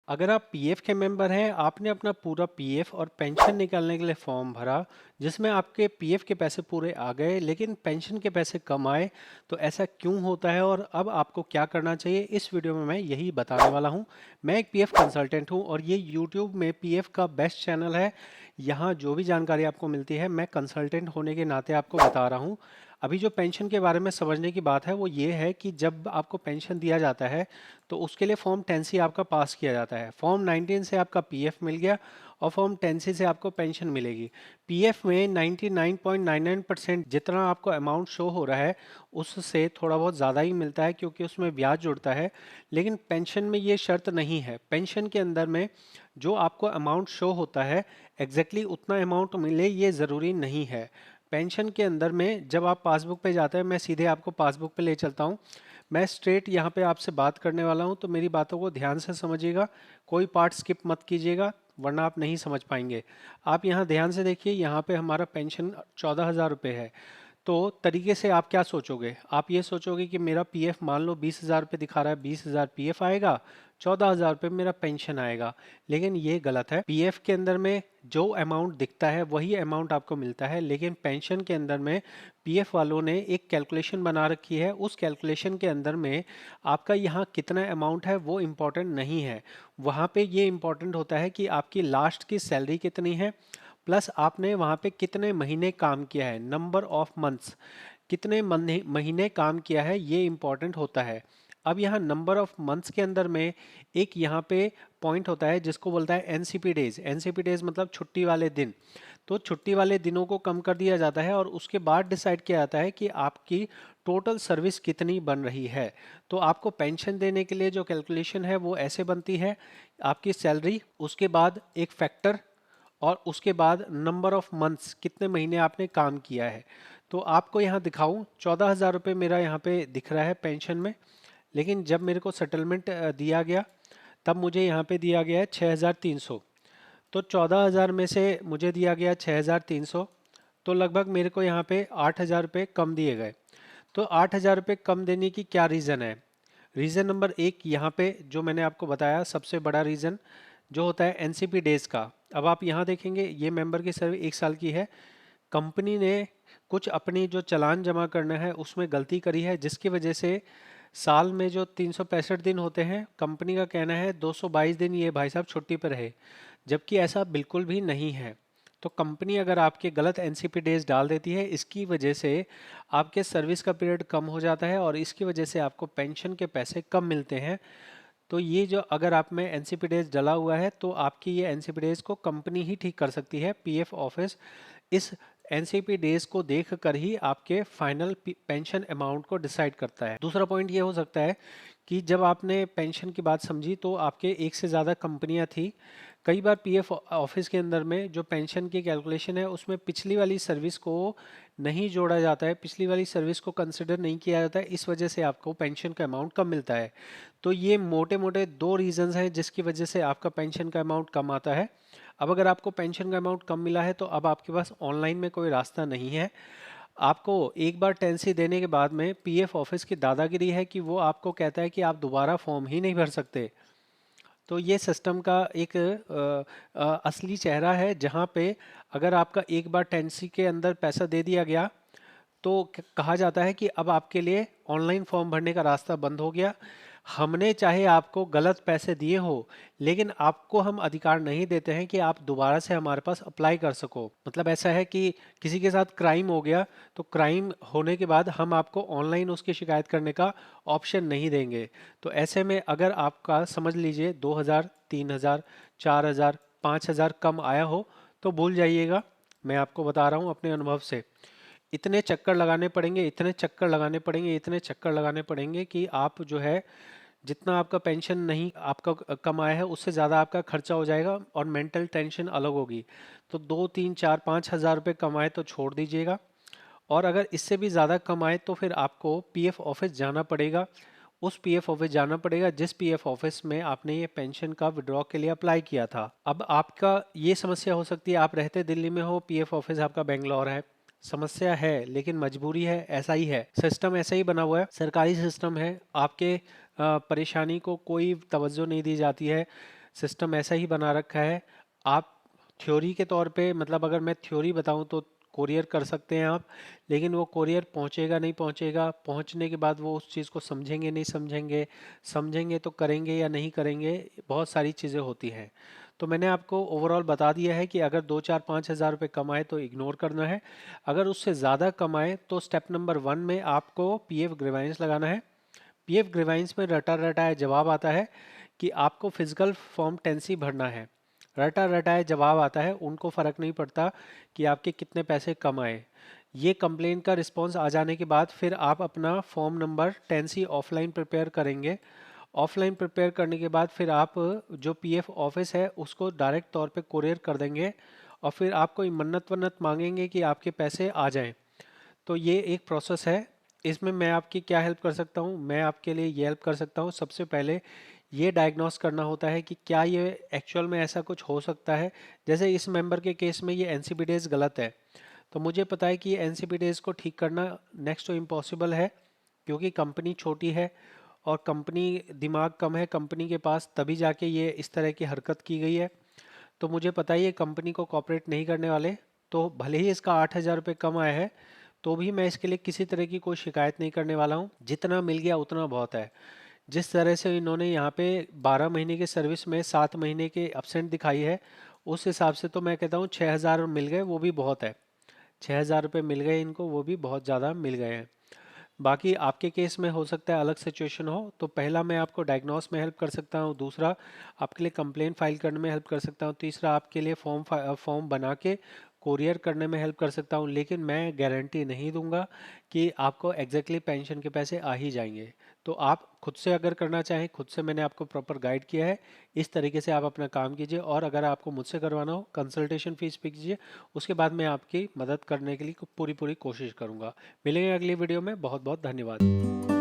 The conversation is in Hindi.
अगर आप पीएफ के मेंबर हैं, आपने अपना पूरा पीएफ और पेंशन निकालने के लिए फॉर्म भरा, जिसमें आपके पीएफ के पैसे पूरे आ गए लेकिन पेंशन के पैसे कम आए, तो ऐसा क्यों होता है और अब आपको क्या करना चाहिए, इस वीडियो में मैं यही बताने वाला हूं। मैं एक पीएफ कंसल्टेंट हूं और ये यूट्यूब में पीएफ का बेस्ट चैनल है। यहाँ जो भी जानकारी आपको मिलती है मैं कंसल्टेंट होने के नाते आपको बता रहा हूँ। अभी जो पेंशन के बारे में समझने की बात है वो ये है कि जब आपको पेंशन दिया जाता है तो उसके लिए फॉर्म 10C आपका पास किया जाता है। फॉर्म 19 से आपका पीएफ मिल गया और फॉर्म 10C से आपको पेंशन मिलेगी। पीएफ में 99.99% जितना आपको अमाउंट शो हो रहा है उससे थोड़ा बहुत ज़्यादा ही मिलता है क्योंकि उसमें ब्याज जुड़ता है। लेकिन पेंशन में ये शर्त नहीं है। पेंशन के अंदर में जो आपको अमाउंट शो होता है एग्जैक्टली उतना अमाउंट मिले ये ज़रूरी नहीं है। पेंशन के अंदर में जब आप पासबुक पे जाते हैं, मैं सीधे आपको पासबुक पे ले चलता हूँ। मैं स्ट्रेट यहाँ पे आपसे बात करने वाला हूँ तो मेरी बातों को ध्यान से समझिएगा, कोई पार्ट स्किप मत कीजिएगा वरना आप नहीं समझ पाएंगे। आप यहाँ ध्यान से देखिए, यहाँ पे हमारा पेंशन 14,000 रुपये है। तो तरीके से आप क्या सोचोगे, आप ये सोचोगे कि मेरा पीएफ मान लो 20,000 रुपये दिखा रहा है, 20,000 पीएफ आएगा, 14,000 रुपये मेरा पेंशन आएगा। लेकिन ये गलत है। पीएफ के अंदर में जो अमाउंट दिखता है वही अमाउंट आपको मिलता है, लेकिन पेंशन के अंदर में पीएफ वालों ने एक कैलकुलेशन बना रखी है। उस कैलकुलेशन के अंदर में आपका यहाँ कितना अमाउंट है वो इम्पोर्टेंट नहीं है। वहाँ पे ये इम्पोर्टेंट होता है कि आपकी लास्ट की सैलरी कितनी है, प्लस आपने वहाँ पे कितने महीने काम किया है, नंबर ऑफ मंथ्स, कितने महीने काम किया है, ये इम्पोर्टेंट होता है। अब यहाँ नंबर ऑफ मंथ्स के अंदर में एक यहाँ पे पॉइंट होता है जिसको बोलता है एनसीपी डेज। एनसीपी डेज मतलब छुट्टी वाले दिन। तो छुट्टी वाले दिनों को कम कर दिया जाता है और उसके बाद डिसाइड किया जाता है कि आपकी टोटल सर्विस कितनी बन रही है। तो आपको पेंशन देने के लिए जो कैलकुलेशन है वो ऐसे बनती है, आपकी सैलरी, उसके बाद एक फैक्टर, और उसके बाद नंबर ऑफ मंथ्स, कितने महीने आपने काम किया है। तो आपको यहाँ दिखाऊं, 14,000 रुपये मेरा यहाँ पे दिख रहा है पेंशन में, लेकिन जब मेरे को सेटलमेंट दिया गया तब मुझे यहाँ पे दिया गया है 6,300। तो 14,000 में से मुझे दिया गया 6,300, तो लगभग मेरे को यहाँ पे 8,000 रुपये कम दिए गए। तो 8,000 रुपये कम देने की क्या रीज़न है? रीज़न नंबर एक यहाँ पे जो मैंने आपको बताया, सबसे बड़ा रीज़न जो होता है एनसीपी डेज का। अब आप यहाँ देखेंगे ये मेंबर की सर्विस 1 साल की है। कंपनी ने कुछ अपनी जो चालान जमा करना है उसमें गलती करी है, जिसकी वजह से साल में जो 365 दिन होते हैं, कंपनी का कहना है 222 दिन ये भाई साहब छुट्टी पर रहे, जबकि ऐसा बिल्कुल भी नहीं है। तो कंपनी अगर आपके गलत एनसीपी डेज डाल देती है, इसकी वजह से आपके सर्विस का पीरियड कम हो जाता है और इसकी वजह से आपको पेंशन के पैसे कम मिलते हैं। तो ये जो अगर आप में एनसीपी डेज डला हुआ है तो आपकी ये एनसीपी डेज को कंपनी ही ठीक कर सकती है। पीएफ ऑफिस इस एनसीपी डेज को देख कर ही आपके फाइनल पेंशन अमाउंट को डिसाइड करता है। दूसरा पॉइंट ये हो सकता है कि जब आपने पेंशन की बात समझी तो आपके एक से ज़्यादा कंपनियां थी। कई बार पीएफ ऑफिस के अंदर में जो पेंशन की कैलकुलेशन है उसमें पिछली वाली सर्विस को नहीं जोड़ा जाता है, पिछली वाली सर्विस को कंसिडर नहीं किया जाता है, इस वजह से आपको पेंशन का अमाउंट कम मिलता है। तो ये मोटे मोटे दो रीजंस हैं जिसकी वजह से आपका पेंशन का अमाउंट कम आता है। अब अगर आपको पेंशन का अमाउंट कम मिला है तो अब आपके पास ऑनलाइन में कोई रास्ता नहीं है। आपको एक बार 10C देने के बाद में पीएफ ऑफिस की दादागिरी है कि वो आपको कहता है कि आप दोबारा फॉर्म ही नहीं भर सकते। तो ये सिस्टम का एक असली चेहरा है, जहाँ पे अगर आपका एक बार 10C के अंदर पैसा दे दिया गया तो कहा जाता है कि अब आपके लिए ऑनलाइन फॉर्म भरने का रास्ता बंद हो गया। हमने चाहे आपको गलत पैसे दिए हो, लेकिन आपको हम अधिकार नहीं देते हैं कि आप दोबारा से हमारे पास अप्लाई कर सको। मतलब ऐसा है कि किसी के साथ क्राइम हो गया तो क्राइम होने के बाद हम आपको ऑनलाइन उसकी शिकायत करने का ऑप्शन नहीं देंगे। तो ऐसे में अगर आपका समझ लीजिए 2,000, 3,000, 4,000, 5,000 कम आया हो तो भूल जाइएगा। मैं आपको बता रहा हूँ अपने अनुभव से, इतने चक्कर लगाने पड़ेंगे, इतने चक्कर लगाने पड़ेंगे, इतने चक्कर लगाने पड़ेंगे कि आप जो है जितना आपका पेंशन नहीं आपका कम आया है उससे ज़्यादा आपका खर्चा हो जाएगा और मेंटल टेंशन अलग होगी। तो 2, 3, 4, 5 हज़ार रुपये कमाए तो छोड़ दीजिएगा, और अगर इससे भी ज़्यादा कमाए तो फिर आपको पीएफ ऑफिस जाना पड़ेगा। उस पीएफ ऑफिस जाना पड़ेगा जिस पीएफ ऑफिस में आपने ये पेंशन का विड्रॉ के लिए अप्लाई किया था। अब आपका ये समस्या हो सकती है, आप रहते दिल्ली में हो, पीएफ ऑफिस आपका बेंगलोर है। समस्या है लेकिन मजबूरी है, ऐसा ही है, सिस्टम ऐसा ही बना हुआ है, सरकारी सिस्टम है। आपके परेशानी को कोई तवज्जो नहीं दी जाती है। सिस्टम ऐसा ही बना रखा है। आप थ्योरी के तौर पे, मतलब अगर मैं थ्योरी बताऊं तो कोरियर कर सकते हैं आप, लेकिन वो कोरियर पहुंचेगा नहीं पहुंचेगा, पहुंचने के बाद वो उस चीज़ को समझेंगे नहीं समझेंगे, समझेंगे तो करेंगे या नहीं करेंगे, बहुत सारी चीज़ें होती हैं। तो मैंने आपको ओवरऑल बता दिया है कि अगर 2 4 5 हज़ार रुपये कमाए तो इग्नोर करना है। अगर उससे ज़्यादा कमाए तो स्टेप नंबर 1 में आपको पीएफ ग्रीवांस लगाना है। पीएफ ग्रीवांस में रटा रटाया जवाब आता है कि आपको फिजिकल फॉर्म 10C भरना है। रटा रटाया जवाब आता है, उनको फ़र्क नहीं पड़ता कि आपके कितने पैसे कम आए। ये कंप्लेन का रिस्पांस आ जाने के बाद फिर आप अपना form number 10C offline prepare करेंगे। ऑफलाइन प्रिपेयर करने के बाद फिर आप जो पीएफ ऑफिस है उसको डायरेक्ट तौर पे कुरियर कर देंगे, और फिर आपको मन्नत वन्नत मांगेंगे कि आपके पैसे आ जाएं। तो ये एक प्रोसेस है। इसमें मैं आपकी क्या हेल्प कर सकता हूँ? मैं आपके लिए ये हेल्प कर सकता हूँ, सबसे पहले ये डायग्नोस करना होता है कि क्या ये एक्चुअल में ऐसा कुछ हो सकता है। जैसे इस मेंबर के केस में ये एनसीबी डेज गलत है, तो मुझे पता है कि ये एनसीबी डेज को ठीक करना नेक्स्ट टू इम्पॉसिबल है, क्योंकि कंपनी छोटी है और कंपनी दिमाग कम है कंपनी के पास, तभी जाके ये इस तरह की हरकत की गई है। तो मुझे पता है ये कंपनी को कॉपरेट नहीं करने वाले। तो भले ही इसका 8 हज़ार रुपये कम आया है, तो भी मैं इसके लिए किसी तरह की कोई शिकायत नहीं करने वाला हूँ। जितना मिल गया उतना बहुत है। जिस तरह से इन्होंने यहाँ पे 12 महीने की सर्विस में 7 महीने के अपसेंट दिखाई है, उस हिसाब से तो मैं कहता हूँ 6 हज़ार मिल गए वो भी बहुत है। 6 हज़ार रुपये मिल गए इनको, वो भी बहुत ज़्यादा मिल गए हैं। बाकी आपके केस में हो सकता है अलग सिचुएशन हो, तो पहला मैं आपको डायग्नोस में हेल्प कर सकता हूँ, दूसरा आपके लिए कंप्लेंट फाइल करने में हेल्प कर सकता हूँ, तीसरा आपके लिए फॉर्म बना के कोरियर करने में हेल्प कर सकता हूँ। लेकिन मैं गारंटी नहीं दूंगा कि आपको एग्जैक्टली पेंशन के पैसे आ ही जाएंगे। तो आप खुद से अगर करना चाहें, खुद से मैंने आपको प्रॉपर गाइड किया है, इस तरीके से आप अपना काम कीजिए। और अगर आपको मुझसे करवाना हो, कंसल्टेशन फीस पे कीजिए, उसके बाद मैं आपकी मदद करने के लिए पूरी पूरी कोशिश करूंगा। मिलेंगे अगली वीडियो में। बहुत बहुत धन्यवाद।